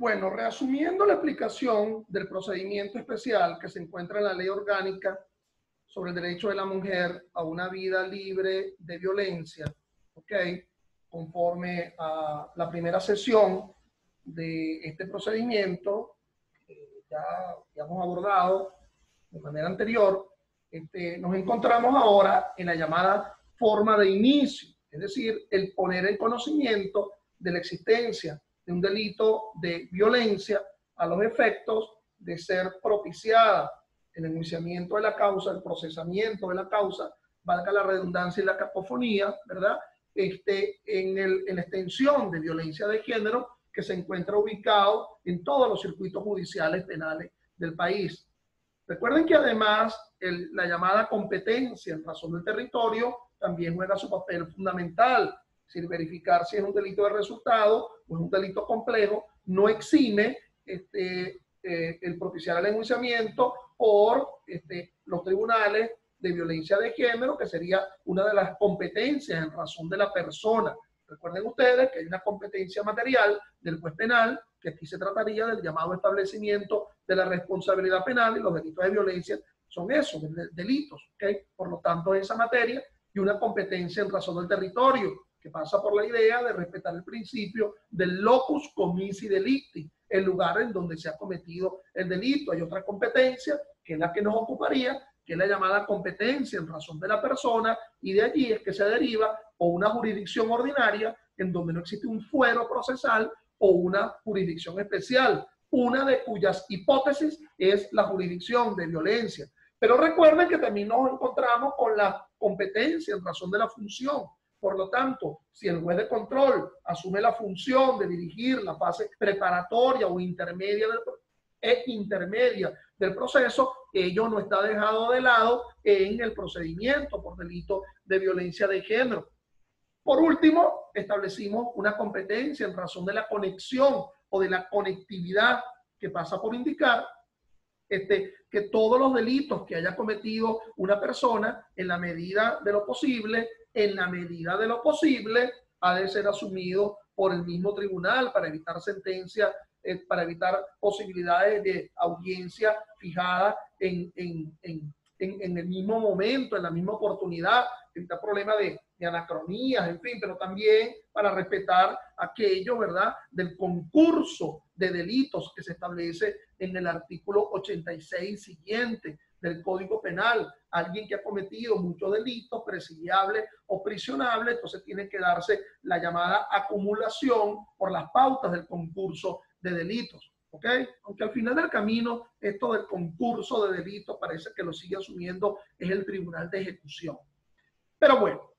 Bueno, reasumiendo la explicación del procedimiento especial que se encuentra en la Ley Orgánica sobre el derecho de la mujer a una vida libre de violencia, ¿ok? Conforme a la primera sesión de este procedimiento, ya hemos abordado de manera anterior, nos encontramos ahora en la llamada forma de inicio, es decir, el poner en conocimiento de la existencia de un delito de violencia a los efectos de ser propiciada el enjuiciamiento de la causa, el procesamiento de la causa, valga la redundancia y la cacofonía, ¿verdad? En la extensión de violencia de género que se encuentra ubicado en todos los circuitos judiciales penales del país. Recuerden que además la llamada competencia en razón del territorio también juega su papel fundamental. Es decir, verificar si es un delito de resultado o es un delito complejo no exime el propiciar el enjuiciamiento por los tribunales de violencia de género, que sería una de las competencias en razón de la persona. Recuerden ustedes que hay una competencia material del juez penal, que aquí se trataría del llamado establecimiento de la responsabilidad penal, y los delitos de violencia son esos, delitos, ¿okay? Por lo tanto, esa materia y una competencia en razón del territorio, que pasa por la idea de respetar el principio del locus commissi delicti, el lugar en donde se ha cometido el delito. Hay otra competencia, que es la que nos ocuparía, que es la llamada competencia en razón de la persona, y de allí es que se deriva o una jurisdicción ordinaria en donde no existe un fuero procesal o una jurisdicción especial, una de cuyas hipótesis es la jurisdicción de violencia. Pero recuerden que también nos encontramos con la competencia en razón de la función. Por lo tanto, si el juez de control asume la función de dirigir la fase preparatoria o intermedia del proceso, ello no está dejado de lado en el procedimiento por delito de violencia de género. Por último, establecimos una competencia en razón de la conexión o de la conectividad, que pasa por indicar que todos los delitos que haya cometido una persona, en la medida de lo posible, ha de ser asumido por el mismo tribunal para evitar sentencia, para evitar posibilidades de audiencia fijada en el mismo momento, en la misma oportunidad, evitar problemas de anacronías, en fin, pero también para respetar aquello, ¿verdad?, del concurso de delitos que se establece en el artículo 86 siguiente del Código Penal. Alguien que ha cometido muchos delitos, presidiable o prisionable, entonces tiene que darse la llamada acumulación por las pautas del concurso de delitos. ¿Ok? Aunque al final del camino, esto del concurso de delitos parece que lo sigue asumiendo es el Tribunal de Ejecución. Pero bueno,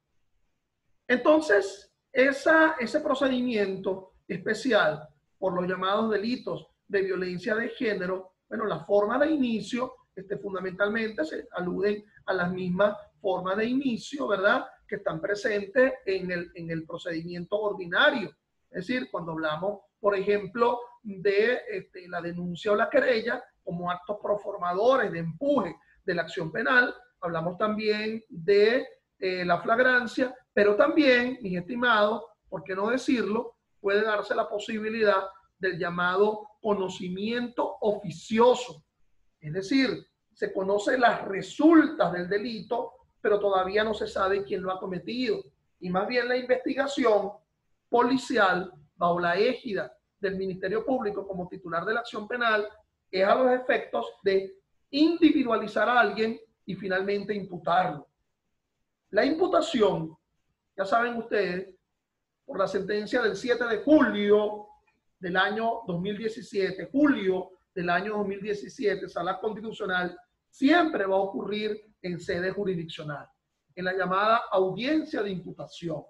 entonces ese procedimiento especial por los llamados delitos de violencia de género, bueno, la forma de inicio fundamentalmente se aluden a las mismas formas de inicio, ¿verdad?, que están presentes en el procedimiento ordinario. Es decir, cuando hablamos, por ejemplo, de la denuncia o la querella como actos proformadores de empuje de la acción penal, hablamos también de la flagrancia, pero también, mis estimados, ¿por qué no decirlo?, puede darse la posibilidad del llamado conocimiento oficioso. Es decir, se conocen las resultas del delito, pero todavía no se sabe quién lo ha cometido. Y más bien la investigación policial, bajo la égida del Ministerio Público como titular de la acción penal, es a los efectos de individualizar a alguien y finalmente imputarlo. La imputación, ya saben ustedes, por la sentencia del 7 de julio del año 2017, Sala Constitucional, siempre va a ocurrir en sede jurisdiccional, en la llamada audiencia de imputación.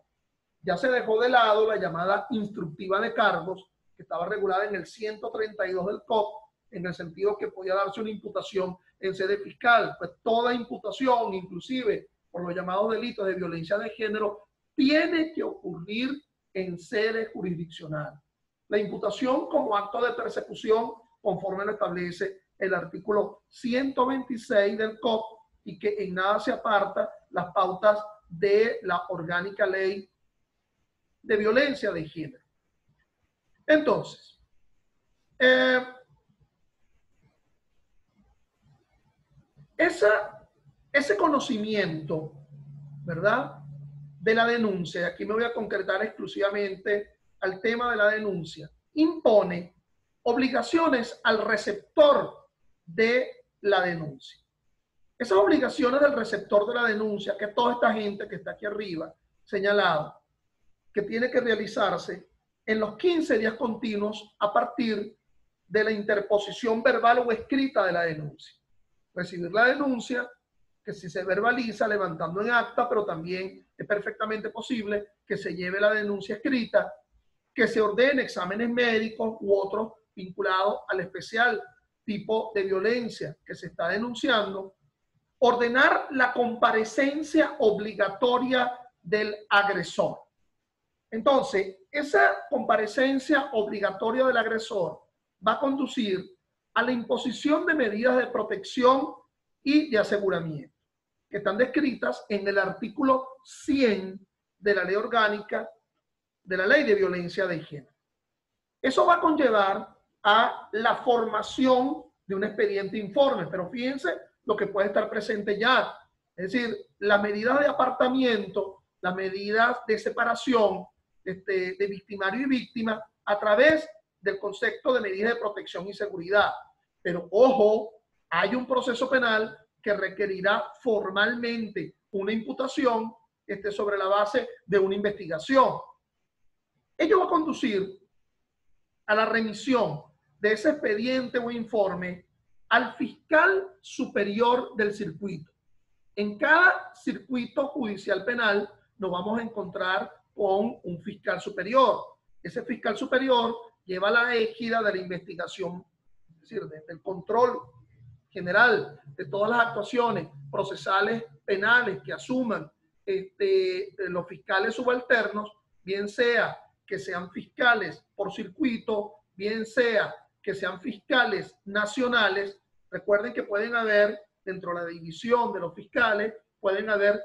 Ya se dejó de lado la llamada instructiva de cargos, que estaba regulada en el 132 del COP, en el sentido que podía darse una imputación en sede fiscal. Pues toda imputación, inclusive por los llamados delitos de violencia de género, tiene que ocurrir en sede jurisdiccional. La imputación como acto de persecución, conforme lo establece el artículo 126 del COP, y que en nada se aparta las pautas de la orgánica ley de violencia de género. Entonces, Ese conocimiento, ¿verdad?, de la denuncia, y aquí me voy a concretar exclusivamente al tema de la denuncia, impone obligaciones al receptor de la denuncia. Esas obligaciones del receptor de la denuncia, que toda esta gente que está aquí arriba señalado, que tiene que realizarse en los 15 días continuos a partir de la interposición verbal o escrita de la denuncia. Recibir la denuncia, que si se verbaliza levantando en acta, pero también es perfectamente posible que se lleve la denuncia escrita, que se ordene exámenes médicos u otros vinculados al especial tipo de violencia que se está denunciando, ordenar la comparecencia obligatoria del agresor. Entonces, esa comparecencia obligatoria del agresor va a conducir a la imposición de medidas de protección y de aseguramiento, que están descritas en el artículo 100 de la Ley Orgánica de la Ley de Violencia de Género. Eso va a conllevar a la formación de un expediente informe, pero fíjense lo que puede estar presente ya. Es decir, las medidas de apartamiento, las medidas de separación de victimario y víctima a través del concepto de medidas de protección y seguridad. Pero ojo, hay un proceso penal que requerirá formalmente una imputación sobre la base de una investigación. Ello va a conducir a la remisión de ese expediente o informe al fiscal superior del circuito. En cada circuito judicial penal nos vamos a encontrar con un fiscal superior. Ese fiscal superior lleva la égida de la investigación, es decir, del control general de todas las actuaciones procesales penales que asuman los fiscales subalternos, bien sea que sean fiscales por circuito, bien sea que sean fiscales nacionales. Recuerden que pueden haber, dentro de la división de los fiscales, pueden haber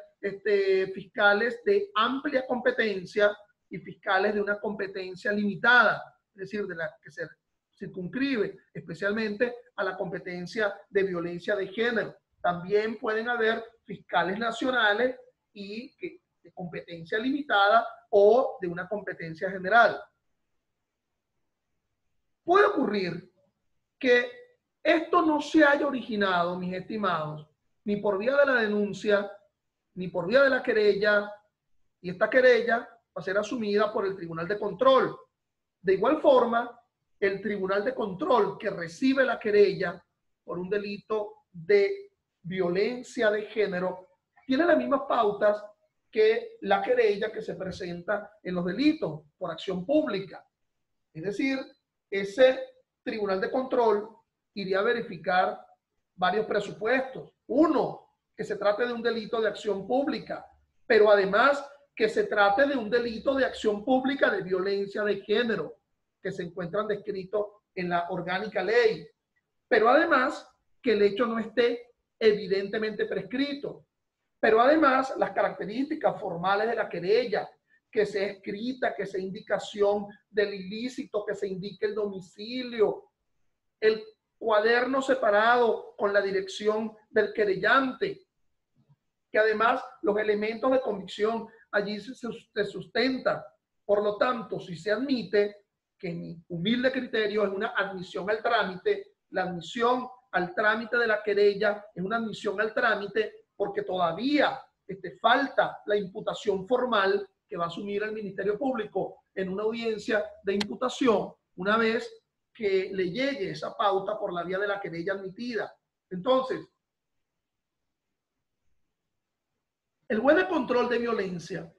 fiscales de amplia competencia y fiscales de una competencia limitada, es decir, de la que se circunscribe especialmente a la competencia de violencia de género. También pueden haber fiscales nacionales y de competencia limitada o de una competencia general. Puede ocurrir que esto no se haya originado, mis estimados, ni por vía de la denuncia, ni por vía de la querella, y esta querella va a ser asumida por el Tribunal de Control. De igual forma, el Tribunal de Control que recibe la querella por un delito de violencia de género tiene las mismas pautas que la querella que se presenta en los delitos por acción pública. Es decir, ese Tribunal de Control iría a verificar varios presupuestos. Uno, que se trate de un delito de acción pública, pero además que se trate de un delito de acción pública de violencia de género, que se encuentran descritos en la orgánica ley. Pero además que el hecho no esté evidentemente prescrito. Pero además las características formales de la querella, que sea escrita, que sea indicación del ilícito, que se indique el domicilio, el cuaderno separado con la dirección del querellante, que además los elementos de convicción allí se sustentan. Por lo tanto, si se admite, que mi humilde criterio es una admisión al trámite, la admisión al trámite de la querella es una admisión al trámite porque todavía falta la imputación formal que va a asumir el Ministerio Público en una audiencia de imputación una vez que le llegue esa pauta por la vía de la querella admitida. Entonces, el juez de control de violencia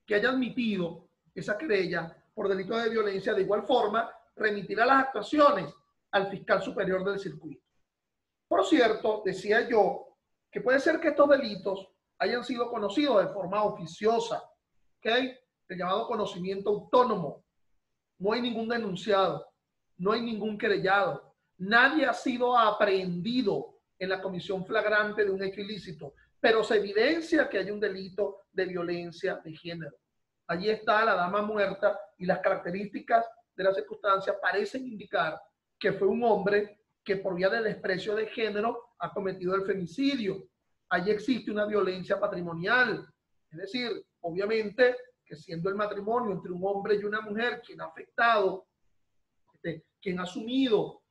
que haya admitido esa querella por delito de violencia, de igual forma, remitirá las actuaciones al fiscal superior del circuito. Por cierto, decía yo que puede ser que estos delitos hayan sido conocidos de forma oficiosa, ¿ok? El llamado conocimiento autónomo. No hay ningún denunciado, no hay ningún querellado, nadie ha sido aprehendido en la comisión flagrante de un hecho ilícito, pero se evidencia que hay un delito de violencia de género. Allí está la dama muerta y las características de la circunstancia parecen indicar que fue un hombre que por vía de desprecio de género ha cometido el femicidio. Allí existe una violencia patrimonial. Es decir, obviamente que siendo el matrimonio entre un hombre y una mujer quien ha afectado, quien ha asumido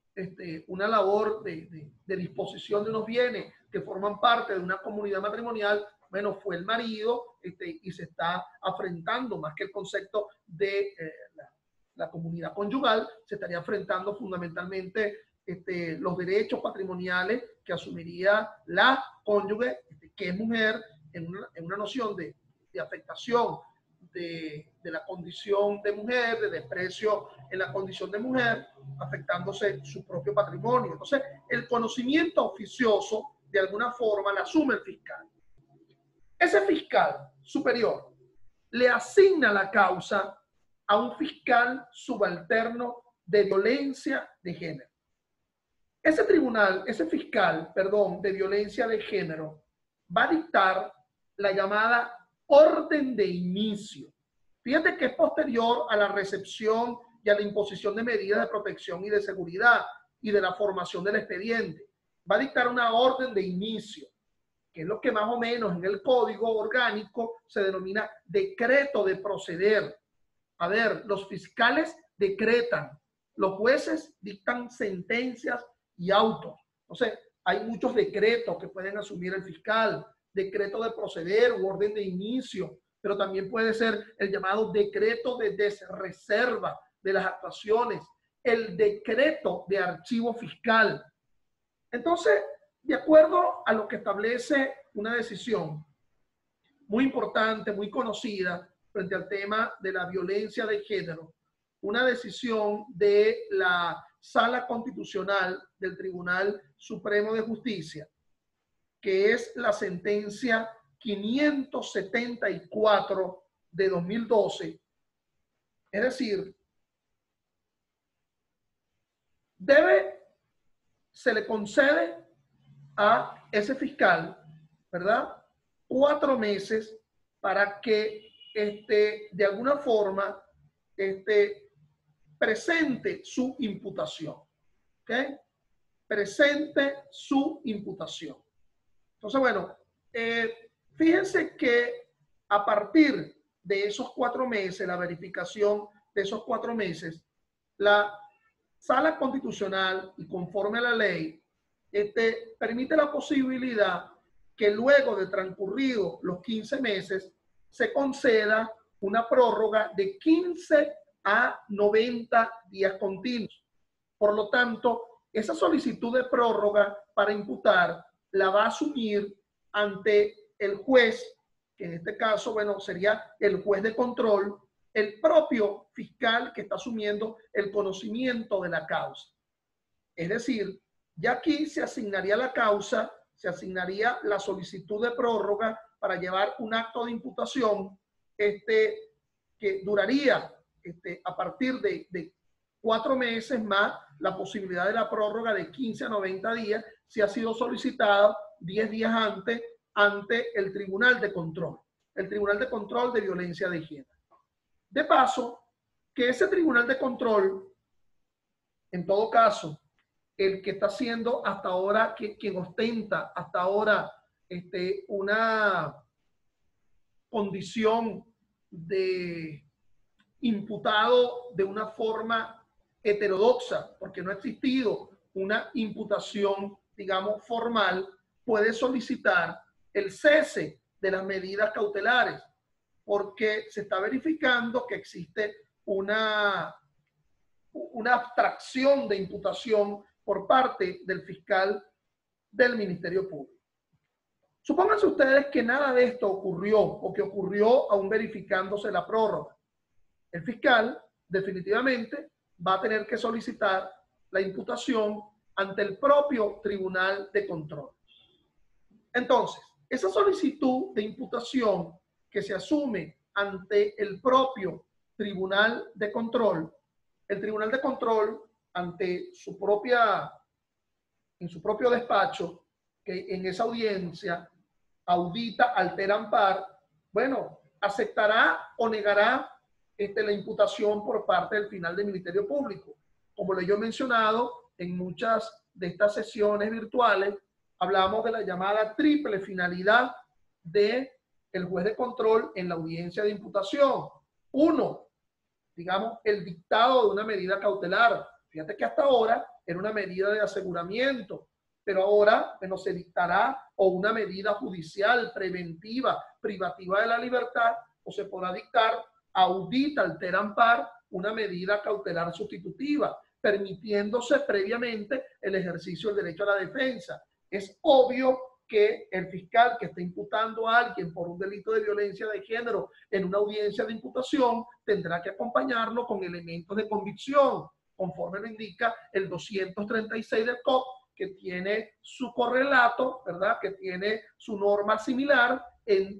una labor de disposición de unos bienes que forman parte de una comunidad matrimonial, bueno, fue el marido y se está afrentando, más que el concepto de la comunidad conyugal, se estaría enfrentando fundamentalmente los derechos patrimoniales que asumiría la cónyuge, que es mujer, en una noción de afectación de la condición de mujer, de desprecio en la condición de mujer, afectándose su propio patrimonio. Entonces, el conocimiento oficioso, de alguna forma, lo asume el fiscal. Ese fiscal superior le asigna la causa a un fiscal subalterno de violencia de género. Ese tribunal, ese fiscal, perdón, de violencia de género, va a dictar la llamada orden de inicio. Fíjate que es posterior a la recepción y a la imposición de medidas de protección y de seguridad y de la formación del expediente. Va a dictar una orden de inicio, que es lo que más o menos en el código orgánico se denomina decreto de proceder. A ver, los fiscales decretan, los jueces dictan sentencias y autos. Entonces, hay muchos decretos que pueden asumir el fiscal, decreto de proceder u orden de inicio, pero también puede ser el llamado decreto de desreserva de las actuaciones, el decreto de archivo fiscal. Entonces, de acuerdo a lo que establece una decisión muy importante, muy conocida frente al tema de la violencia de género, una decisión de la Sala Constitucional del Tribunal Supremo de Justicia, que es la sentencia 574 de 2012. Es decir, se le concede a ese fiscal, ¿verdad?, 4 meses para que de alguna forma presente su imputación. ¿Ok? Presente su imputación. Entonces, bueno, fíjense que a partir de esos 4 meses, la verificación de esos 4 meses, la Sala Constitucional, y conforme a la ley, permite la posibilidad que luego de transcurridos los 15 meses se conceda una prórroga de 15 a 90 días continuos. Por lo tanto, esa solicitud de prórroga para imputar la va a asumir ante el juez, que en este caso, bueno, sería el juez de control, el propio fiscal que está asumiendo el conocimiento de la causa. Es decir, ya aquí se asignaría la causa, se asignaría la solicitud de prórroga para llevar un acto de imputación que duraría a partir de 4 meses más la posibilidad de la prórroga de 15 a 90 días si ha sido solicitada 10 días antes ante el Tribunal de Control, el Tribunal de Control de Violencia de Género. De paso, que ese Tribunal de Control, en todo caso, el que está siendo hasta ahora, quien ostenta hasta ahora una condición de imputado de una forma heterodoxa, porque no ha existido una imputación, digamos, formal, puede solicitar el cese de las medidas cautelares, porque se está verificando que existe una abstracción de imputación por parte del fiscal del Ministerio Público. Supónganse ustedes que nada de esto ocurrió o que ocurrió aún verificándose la prórroga. El fiscal definitivamente va a tener que solicitar la imputación ante el propio Tribunal de Control. Entonces, esa solicitud de imputación que se asume ante el propio Tribunal de Control, el Tribunal de Control ante en su propio despacho, que en esa audiencia audita, altera, ampara, bueno, aceptará o negará la imputación por parte del final del Ministerio Público. Como le he mencionado, en muchas de estas sesiones virtuales, hablamos de la llamada triple finalidad del juez de control en la audiencia de imputación. Uno, digamos, el dictado de una medida cautelar. Fíjate que hasta ahora era una medida de aseguramiento, pero ahora, bueno, se dictará o una medida judicial preventiva, privativa de la libertad, o se podrá dictar audita alteram par una medida cautelar sustitutiva, permitiéndose previamente el ejercicio del derecho a la defensa. Es obvio que el fiscal que está imputando a alguien por un delito de violencia de género en una audiencia de imputación tendrá que acompañarlo con elementos de convicción, conforme lo indica el 236 del COP, que tiene su correlato, ¿verdad? Que tiene su norma similar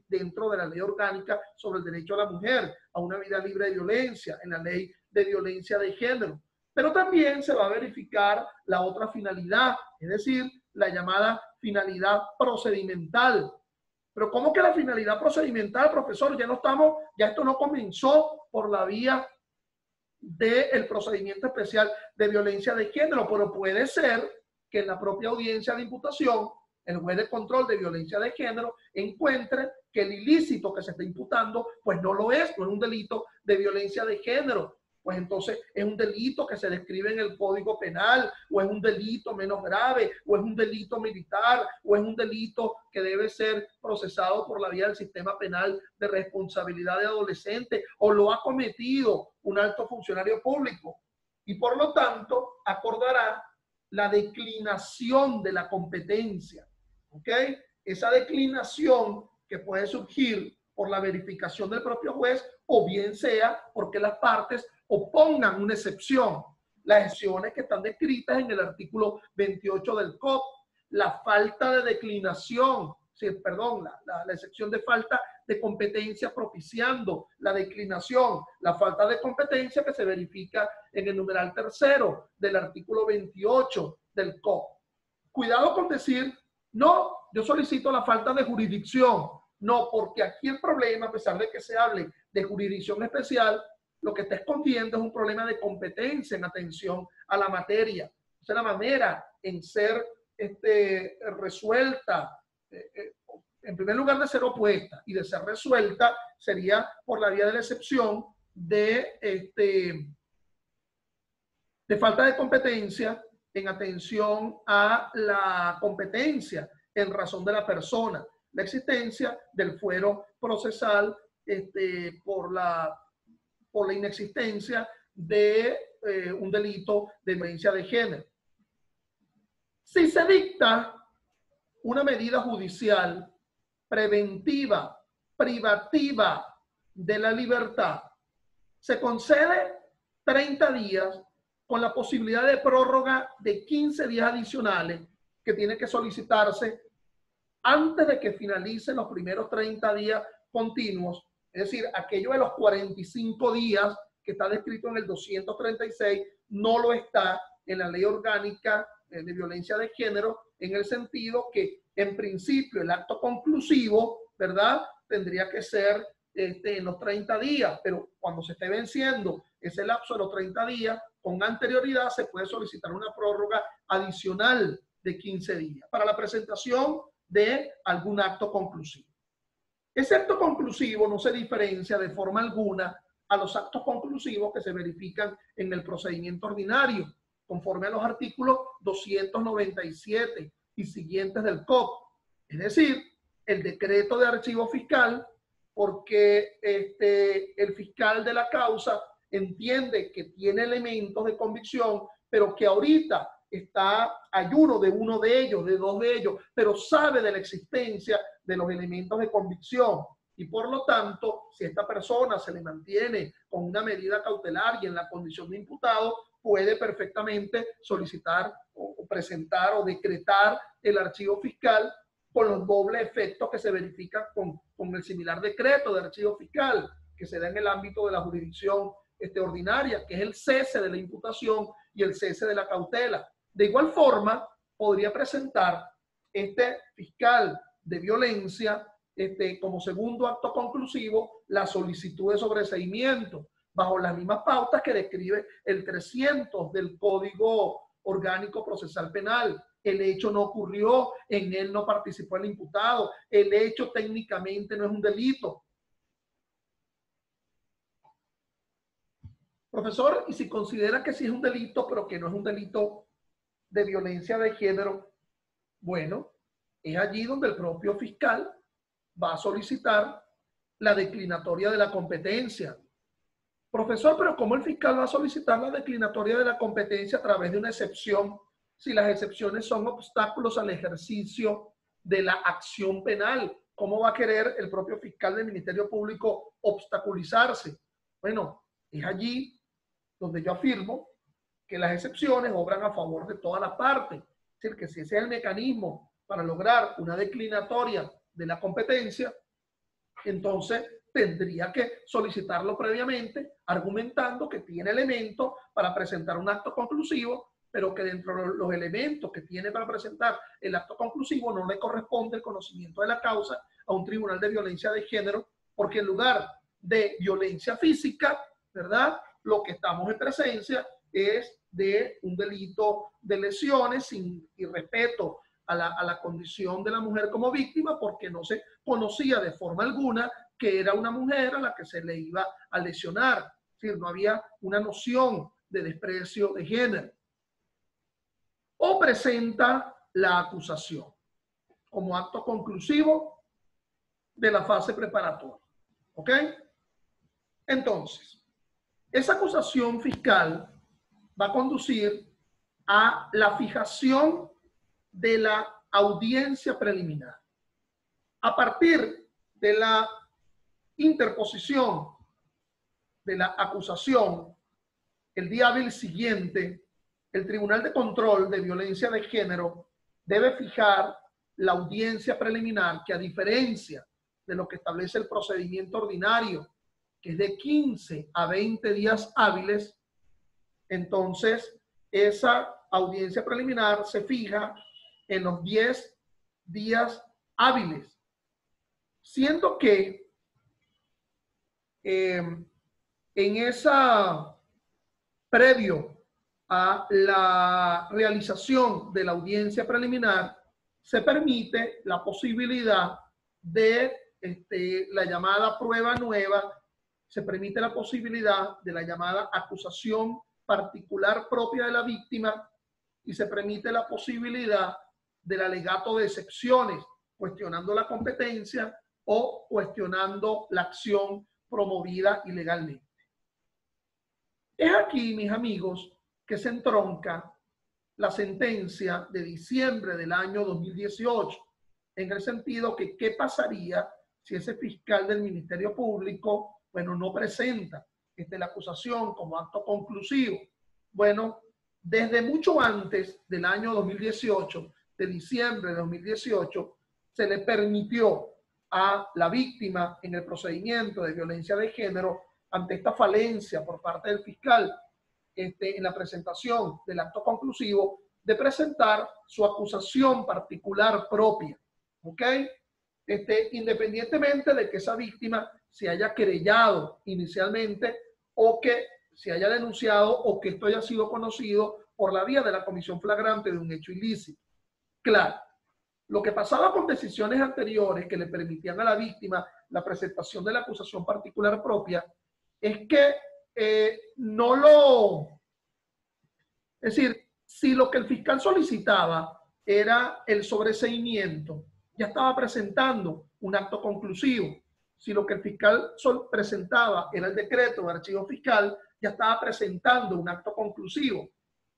dentro de la ley orgánica sobre el derecho a la mujer a una vida libre de violencia, en la ley de violencia de género. Pero también se va a verificar la otra finalidad, es decir, la llamada finalidad procedimental. Pero ¿cómo que la finalidad procedimental, profesor? Ya esto no comenzó por la vía del procedimiento especial de violencia de género, pero puede ser que en la propia audiencia de imputación el juez de control de violencia de género encuentre que el ilícito que se está imputando pues no es un delito de violencia de género, pues entonces es un delito que se describe en el Código Penal, o es un delito menos grave, o es un delito militar, o es un delito que debe ser procesado por la vía del sistema penal de responsabilidad de adolescente, o lo ha cometido un alto funcionario público, y por lo tanto acordará la declinación de la competencia, ¿ok? Esa declinación que puede surgir por la verificación del propio juez, o bien sea porque las partes opongan una excepción. Las excepciones que están descritas en el artículo 28 del COP, la falta de declinación, la excepción de falta de competencia propiciando la declinación, la falta de competencia que se verifica en el numeral tercero del artículo 28 del COP. Cuidado con decir, no, yo solicito la falta de jurisdicción. No, porque aquí el problema, a pesar de que se hable de jurisdicción especial, lo que está escondiendo es un problema de competencia en atención a la materia. O sea, la manera en ser resuelta, en primer lugar de ser opuesta y de ser resuelta, sería por la vía de la excepción de falta de competencia en atención a la competencia en razón de la persona, la existencia del fuero procesal por la inexistencia de un delito de violencia de género. Si se dicta una medida judicial preventiva, privativa de la libertad, se concede 30 días con la posibilidad de prórroga de 15 días adicionales que tiene que solicitarse antes de que finalicen los primeros 30 días continuos, es decir, aquello de los 45 días que está descrito en el 236, no lo está en la ley orgánica de violencia de género, en el sentido que, en principio, el acto conclusivo, ¿verdad?, tendría que ser en los 30 días, pero cuando se esté venciendo ese lapso de los 30 días, con anterioridad se puede solicitar una prórroga adicional de 15 días para la presentación de algún acto conclusivo. Ese acto conclusivo no se diferencia de forma alguna a los actos conclusivos que se verifican en el procedimiento ordinario, conforme a los artículos 297 y siguientes del COP. Es decir, el decreto de archivo fiscal, porque el fiscal de la causa entiende que tiene elementos de convicción, pero que ahorita está ayuno de uno de ellos, de dos de ellos, pero sabe de la existencia de los elementos de convicción. Y por lo tanto, si esta persona se le mantiene con una medida cautelar y en la condición de imputado, puede perfectamente solicitar o presentar o decretar el archivo fiscal con los dobles efectos que se verifican con el similar decreto de archivo fiscal que se da en el ámbito de la jurisdicción ordinaria, que es el cese de la imputación y el cese de la cautela. De igual forma, podría presentar este fiscal de violencia como segundo acto conclusivo la solicitud de sobreseimiento bajo las mismas pautas que describe el 300 del Código orgánico procesal penal. El hecho no ocurrió, en él no participó el imputado, el hecho técnicamente no es un delito. Profesor, y si considera que sí es un delito, pero que no es un delito de violencia de género, bueno, es allí donde el propio fiscal va a solicitar la declinatoria de la competencia. Profesor, pero ¿cómo el fiscal va a solicitar la declinatoria de la competencia a través de una excepción si las excepciones son obstáculos al ejercicio de la acción penal? ¿Cómo va a querer el propio fiscal del Ministerio Público obstaculizarse? Bueno, es allí donde yo afirmo que las excepciones obran a favor de todas las partes. Es decir, que si ese es el mecanismo para lograr una declinatoria de la competencia, entonces tendría que solicitarlo previamente, argumentando que tiene elementos para presentar un acto conclusivo, pero que dentro de los elementos que tiene para presentar el acto conclusivo no le corresponde el conocimiento de la causa a un tribunal de violencia de género, porque en lugar de violencia física, ¿verdad?, lo que estamos en presencia es de un delito de lesiones sin irrespeto a la condición de la mujer como víctima, porque no se conocía de forma alguna que era una mujer a la que se le iba a lesionar. Es decir, no había una noción de desprecio de género. O presenta la acusación como acto conclusivo de la fase preparatoria. ¿Ok? Entonces, esa acusación fiscal va a conducir a la fijación de la audiencia preliminar. A partir de la interposición de la acusación, el día hábil siguiente, el Tribunal de Control de Violencia de Género debe fijar la audiencia preliminar, que a diferencia de lo que establece el procedimiento ordinario, que es de 15 a 20 días hábiles, entonces esa audiencia preliminar se fija en los 10 días hábiles, siendo que en esa previo a la realización de la audiencia preliminar se permite la posibilidad de la llamada prueba nueva, se permite la posibilidad de la llamada acusación particular propia de la víctima y se permite la posibilidad del alegato de excepciones, cuestionando la competencia o cuestionando la acción promovida ilegalmente. Es aquí, mis amigos, que se entronca la sentencia de diciembre del año 2018, en el sentido que qué pasaría si ese fiscal del Ministerio Público, bueno, no presenta la acusación como acto conclusivo. Bueno, desde mucho antes del año 2018, de diciembre de 2018, se le permitió a la víctima en el procedimiento de violencia de género, ante esta falencia por parte del fiscal en la presentación del acto conclusivo, de presentar su acusación particular propia, ¿ok? Independientemente de que esa víctima se haya querellado inicialmente o que se haya denunciado o que esto haya sido conocido por la vía de la comisión flagrante de un hecho ilícito. Claro, lo que pasaba con decisiones anteriores que le permitían a la víctima la presentación de la acusación particular propia es que es decir, si lo que el fiscal solicitaba era el sobreseimiento, ya estaba presentando un acto conclusivo. Si lo que el fiscal presentaba era el decreto de archivo fiscal, ya estaba presentando un acto conclusivo.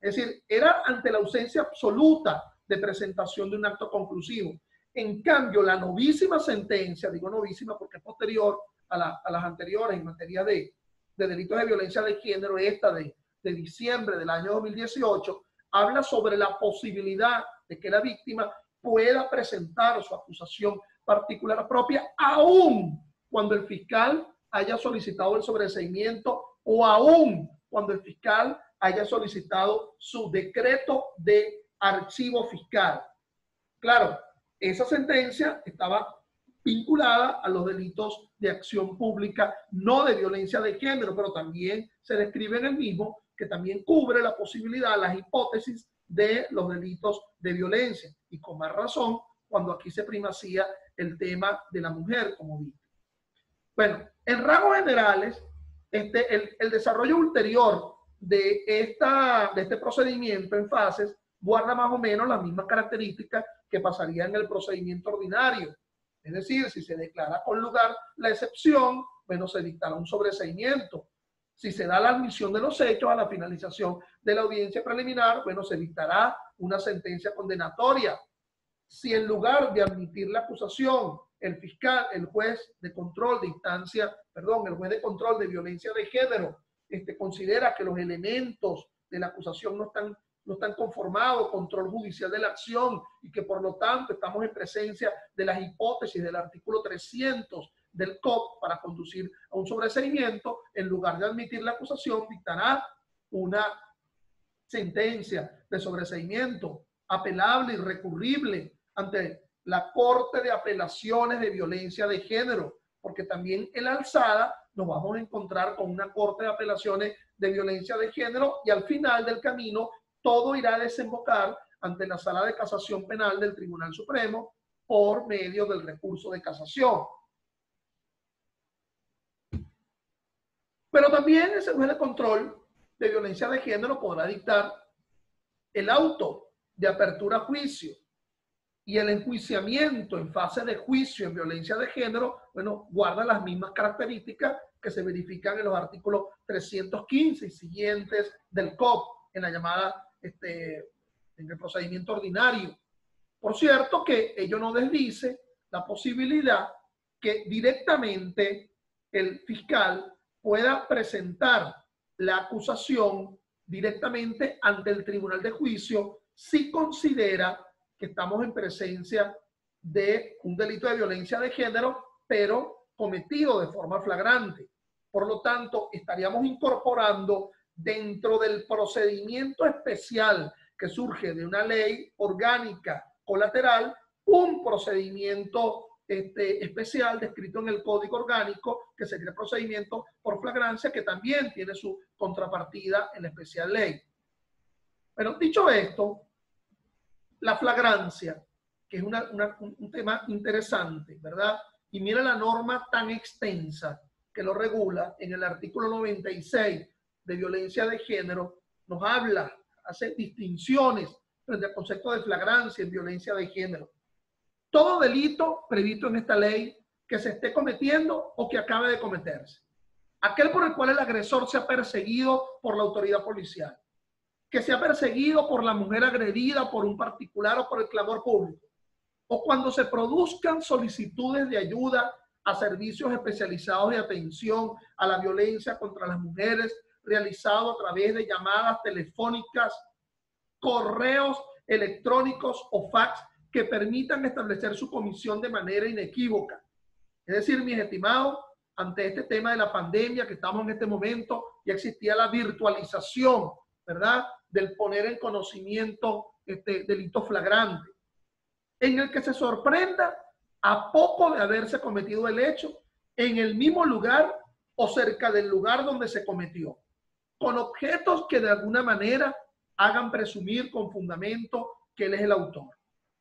Es decir, era ante la ausencia absoluta de presentación de un acto conclusivo. En cambio, la novísima sentencia, digo novísima porque es posterior a las anteriores en materia de delitos de violencia de género, esta de diciembre del año 2018, habla sobre la posibilidad de que la víctima pueda presentar su acusación particular propia, aún cuando el fiscal haya solicitado el sobreseimiento o aún cuando el fiscal haya solicitado su decreto de archivo fiscal. Claro, esa sentencia estaba vinculada a los delitos de acción pública, no de violencia de género, pero también se describe en el mismo que también cubre la posibilidad, las hipótesis de los delitos de violencia. Y con más razón, cuando aquí se primacía el tema de la mujer como víctima. Bueno, en rasgos generales, el desarrollo ulterior de este procedimiento en fases guarda más o menos las mismas características que pasaría en el procedimiento ordinario. Es decir, si se declara con lugar la excepción, bueno, se dictará un sobreseimiento. Si se da la admisión de los hechos a la finalización de la audiencia preliminar, bueno, se dictará una sentencia condenatoria. Si en lugar de admitir la acusación, el fiscal, el juez de control de instancia, perdón, el juez de control de violencia de género, considera que los elementos de la acusación no están conformados, control judicial de la acción, y que por lo tanto estamos en presencia de las hipótesis del artículo 300 del COP para conducir a un sobreseimiento, en lugar de admitir la acusación, dictará una sentencia de sobreseimiento apelable y recurrible ante la Corte de Apelaciones de Violencia de Género, porque también en la alzada nos vamos a encontrar con una Corte de Apelaciones de Violencia de Género, y al final del camino todo irá a desembocar ante la Sala de Casación Penal del Tribunal Supremo por medio del recurso de casación. Pero también ese juez de control de violencia de género podrá dictar el auto de apertura a juicio, y el enjuiciamiento en fase de juicio en violencia de género, bueno, guarda las mismas características que se verifican en los artículos 315 y siguientes del COP, en la llamada, en el procedimiento ordinario. Por cierto que ello no desdice la posibilidad que directamente el fiscal pueda presentar la acusación directamente ante el tribunal de juicio si considera que estamos en presencia de un delito de violencia de género, pero cometido de forma flagrante. Por lo tanto, estaríamos incorporando dentro del procedimiento especial que surge de una ley orgánica colateral, un procedimiento especial descrito en el Código Orgánico, que sería el procedimiento por flagrancia, que también tiene su contrapartida en la especial ley. Pero dicho esto, la flagrancia, que es un tema interesante, ¿verdad? Y mira la norma tan extensa que lo regula en el artículo 96 de violencia de género, nos habla, hace distinciones frente al concepto de flagrancia en violencia de género. Todo delito previsto en esta ley que se esté cometiendo o que acabe de cometerse. Aquel por el cual el agresor sea perseguido por la autoridad policial, que sea perseguido por la mujer agredida por un particular o por el clamor público, o cuando se produzcan solicitudes de ayuda a servicios especializados de atención a la violencia contra las mujeres, realizado a través de llamadas telefónicas, correos electrónicos o fax que permitan establecer su comisión de manera inequívoca. Es decir, mis estimados, ante este tema de la pandemia que estamos en este momento, ya existía la virtualización, ¿verdad?, del poner en conocimiento delito flagrante, en el que se sorprenda a poco de haberse cometido el hecho en el mismo lugar o cerca del lugar donde se cometió, con objetos que de alguna manera hagan presumir con fundamento que él es el autor.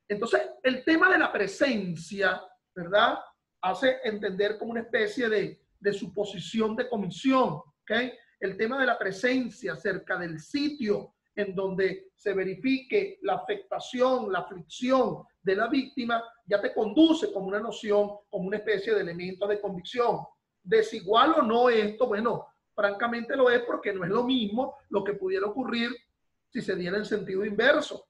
Entonces, el tema de la presencia, ¿verdad?, hace entender como una especie de suposición de comisión, ¿ok? El tema de la presencia cerca del sitio en donde se verifique la afectación, la aflicción de la víctima, ya te conduce como una noción, como una especie de elemento de convicción. Desigual o no esto, bueno, francamente lo es, porque no es lo mismo lo que pudiera ocurrir si se diera en sentido inverso.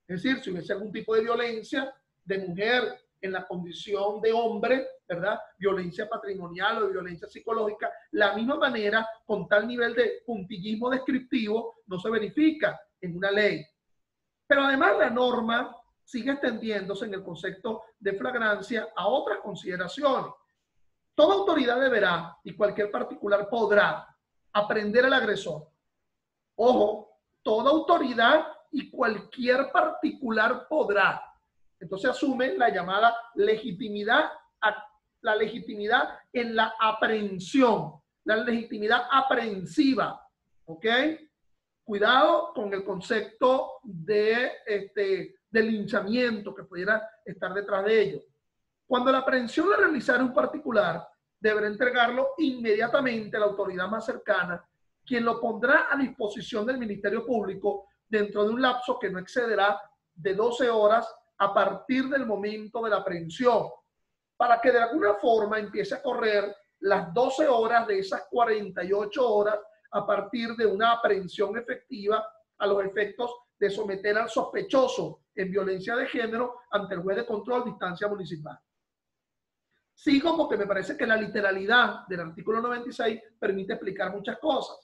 Es decir, si hubiese algún tipo de violencia de mujer en la condición de hombre, ¿verdad?, violencia patrimonial o violencia psicológica, la misma manera, con tal nivel de puntillismo descriptivo, no se verifica en una ley. Pero además la norma sigue extendiéndose en el concepto de flagrancia a otras consideraciones. Toda autoridad deberá, y cualquier particular podrá, aprehender al agresor. Ojo, toda autoridad y cualquier particular podrá. Entonces asume la llamada legitimidad, la legitimidad en la aprehensión, la legitimidad aprehensiva, ¿ok? Cuidado con el concepto de linchamiento que pudiera estar detrás de ello. Cuando la aprehensión la realizara un particular, deberá entregarlo inmediatamente a la autoridad más cercana, quien lo pondrá a disposición del Ministerio Público dentro de un lapso que no excederá de 12 horas a partir del momento de la aprehensión, para que de alguna forma empiece a correr las 12 horas de esas 48 horas a partir de una aprehensión efectiva a los efectos de someter al sospechoso en violencia de género ante el juez de control de instancia municipal. Sigo porque me parece que la literalidad del artículo 96 permite explicar muchas cosas.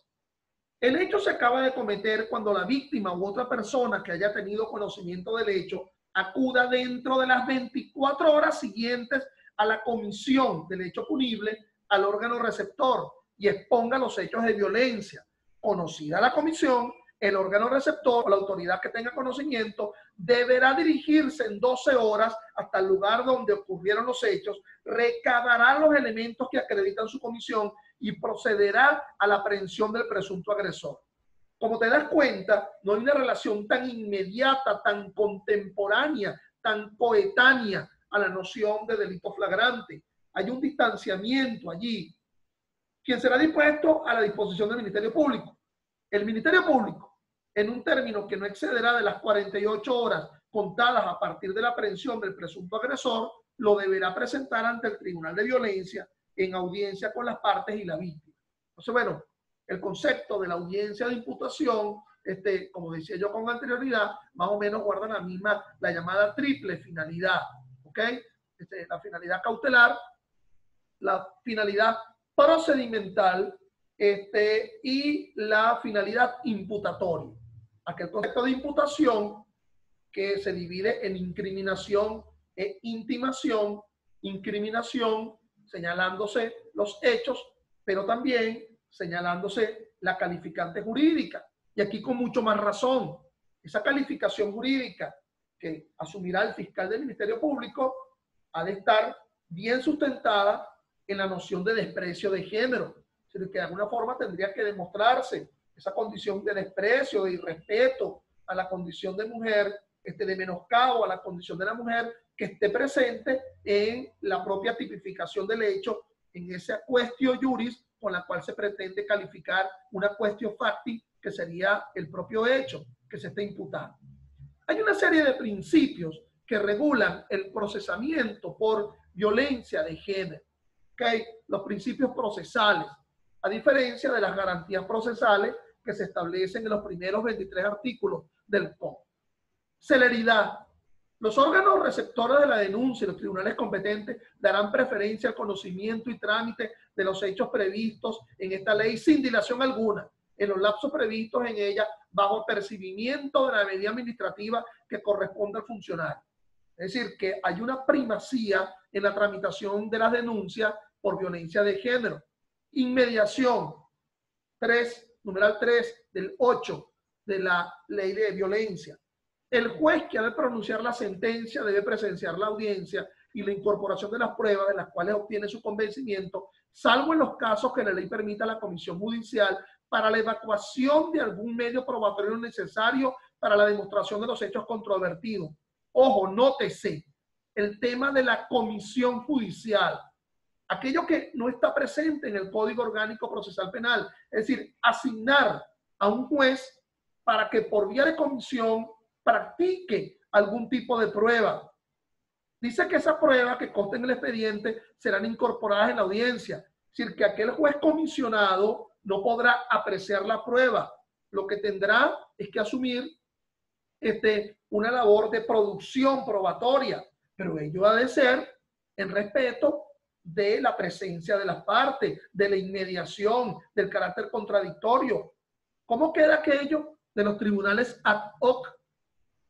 El hecho se acaba de cometer cuando la víctima u otra persona que haya tenido conocimiento del hecho acuda dentro de las 24 horas siguientes a la comisión del hecho punible al órgano receptor y exponga los hechos de violencia. Conocida la comisión, el órgano receptor o la autoridad que tenga conocimiento deberá dirigirse en 12 horas hasta el lugar donde ocurrieron los hechos, recabará los elementos que acreditan su comisión y procederá a la aprehensión del presunto agresor. Como te das cuenta, no hay una relación tan inmediata, tan contemporánea, tan coetánea a la noción de delito flagrante. Hay un distanciamiento allí. ¿Quién será dispuesto a la disposición del Ministerio Público? El Ministerio Público, en un término que no excederá de las 48 horas contadas a partir de la aprehensión del presunto agresor, lo deberá presentar ante el Tribunal de Violencia en audiencia con las partes y la víctima. Entonces, bueno, el concepto de la audiencia de imputación, como decía yo con anterioridad, más o menos guarda la llamada triple finalidad, ¿ok? La finalidad cautelar, la finalidad procedimental y la finalidad imputatoria. Aquel concepto de imputación que se divide en incriminación e intimación. Incriminación señalándose los hechos, pero también señalándose la calificante jurídica. Y aquí con mucho más razón, esa calificación jurídica que asumirá el fiscal del Ministerio Público ha de estar bien sustentada en la noción de desprecio de género. Es decir, que de alguna forma tendría que demostrarse esa condición de desprecio, de irrespeto a la condición de mujer, de menoscabo a la condición de la mujer, que esté presente en la propia tipificación del hecho, en esa quaestio juris con la cual se pretende calificar una quaestio facti, que sería el propio hecho que se está imputando. Hay una serie de principios que regulan el procesamiento por violencia de género. ¿Okay? Los principios procesales, a diferencia de las garantías procesales que se establecen en los primeros 23 artículos del Código. Celeridad. Los órganos receptores de la denuncia y los tribunales competentes darán preferencia al conocimiento y trámite de los hechos previstos en esta ley sin dilación alguna, en los lapsos previstos en ella, bajo percibimiento de la medida administrativa que corresponde al funcionario. Es decir, que hay una primacía en la tramitación de las denuncias por violencia de género. Inmediación, numeral 3 del 8 de la ley de violencia. El juez que ha de pronunciar la sentencia debe presenciar la audiencia y la incorporación de las pruebas de las cuales obtiene su convencimiento, salvo en los casos que la ley permita a la comisión judicial para la evacuación de algún medio probatorio necesario para la demostración de los hechos controvertidos. Ojo, nótese el tema de la comisión judicial. Aquello que no está presente en el Código Orgánico Procesal Penal, es decir, asignar a un juez para que por vía de comisión practique algún tipo de prueba. Dice que esas pruebas que consten en el expediente serán incorporadas en la audiencia. Es decir, que aquel juez comisionado no podrá apreciar la prueba. Lo que tendrá es que asumir una labor de producción probatoria, pero ello ha de ser en respeto de la presencia de las partes, de la inmediación, del carácter contradictorio. ¿Cómo queda aquello de los tribunales ad hoc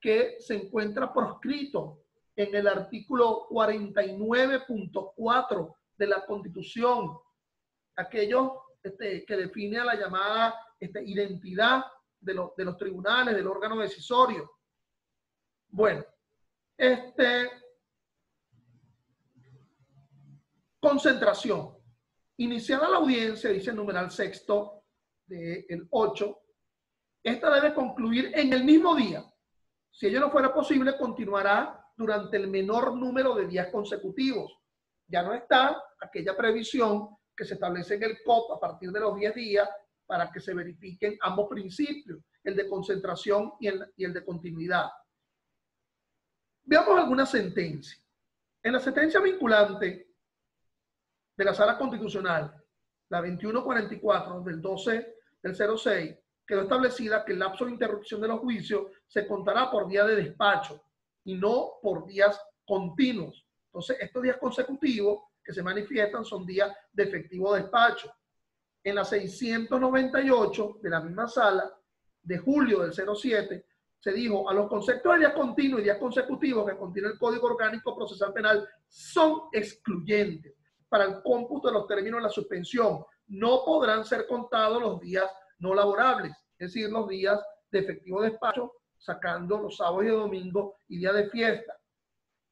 que se encuentra proscrito en el artículo 49.4 de la Constitución? Aquello que define a la llamada identidad de los tribunales, del órgano decisorio. Bueno, concentración. Iniciada la audiencia, dice el numeral sexto del 8, esta debe concluir en el mismo día. Si ello no fuera posible, continuará durante el menor número de días consecutivos. Ya no está aquella previsión que se establece en el COP a partir de los 10 días para que se verifiquen ambos principios, el de concentración y el de continuidad. Veamos alguna sentencia. En la sentencia vinculante de la Sala Constitucional, la 2144 del 12 del 06, quedó establecida que el lapso de interrupción de los juicios se contará por día de despacho y no por días continuos. Entonces, estos días consecutivos que se manifiestan son días de efectivo despacho. En la 698 de la misma sala, de julio del 07, se dijo, a los conceptos de días continuos y días consecutivos que contiene el Código Orgánico Procesal Penal son excluyentes para el cómputo de los términos de la suspensión. No podrán ser contados los días no laborables, es decir, los días de efectivo despacho, sacando los sábados y domingos y días de fiesta.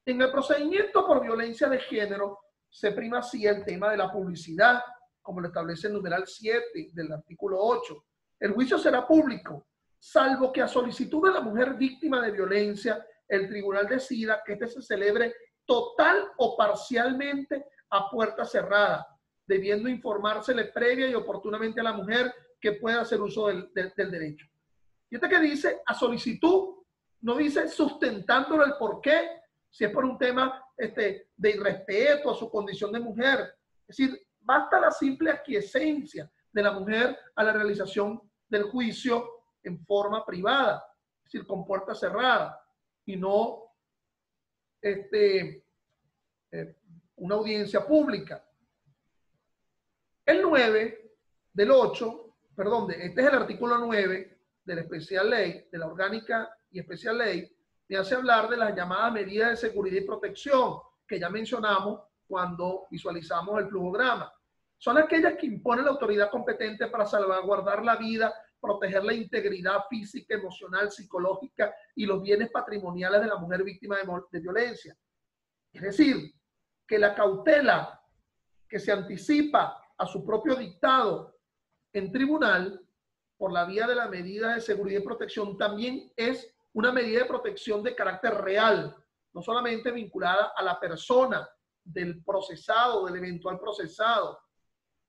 En el procedimiento por violencia de género se prima así el tema de la publicidad, como lo establece el numeral 7 del artículo 8. El juicio será público, salvo que a solicitud de la mujer víctima de violencia, el tribunal decida que este se celebre total o parcialmente a puerta cerrada, debiendo informársele previa y oportunamente a la mujer que pueda hacer uso del derecho. Y este que dice a solicitud, no dice sustentándolo el por qué, si es por un tema de irrespeto a su condición de mujer. Es decir, basta la simple aquiescencia de la mujer a la realización del juicio en forma privada, es decir, con puerta cerrada, y no una audiencia pública. El 9 del 8, perdón, este es el artículo 9 de la especial ley, de la orgánica y especial ley, me hace hablar de las llamadas medidas de seguridad y protección, que ya mencionamos cuando visualizamos el flujograma. Son aquellas que impone la autoridad competente para salvaguardar la vida, proteger la integridad física, emocional, psicológica y los bienes patrimoniales de la mujer víctima de violencia. Es decir, que la cautela que se anticipa a su propio dictado en tribunal por la vía de la medida de seguridad y protección también es una medida de protección de carácter real, no solamente vinculada a la persona del procesado, del eventual procesado.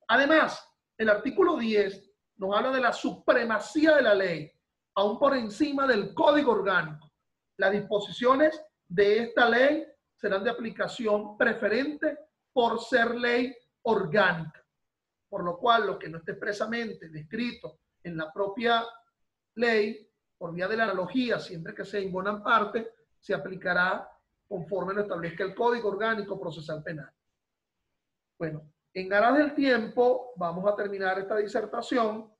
Además, el artículo 10 nos habla de la supremacía de la ley, aún por encima del Código Orgánico. Las disposiciones de esta ley serán de aplicación preferente por ser ley orgánica, por lo cual lo que no esté expresamente descrito en la propia ley, por vía de la analogía, siempre que sea en buena parte, se aplicará conforme lo establezca el Código Orgánico Procesal Penal. Bueno, en aras del tiempo, vamos a terminar esta disertación.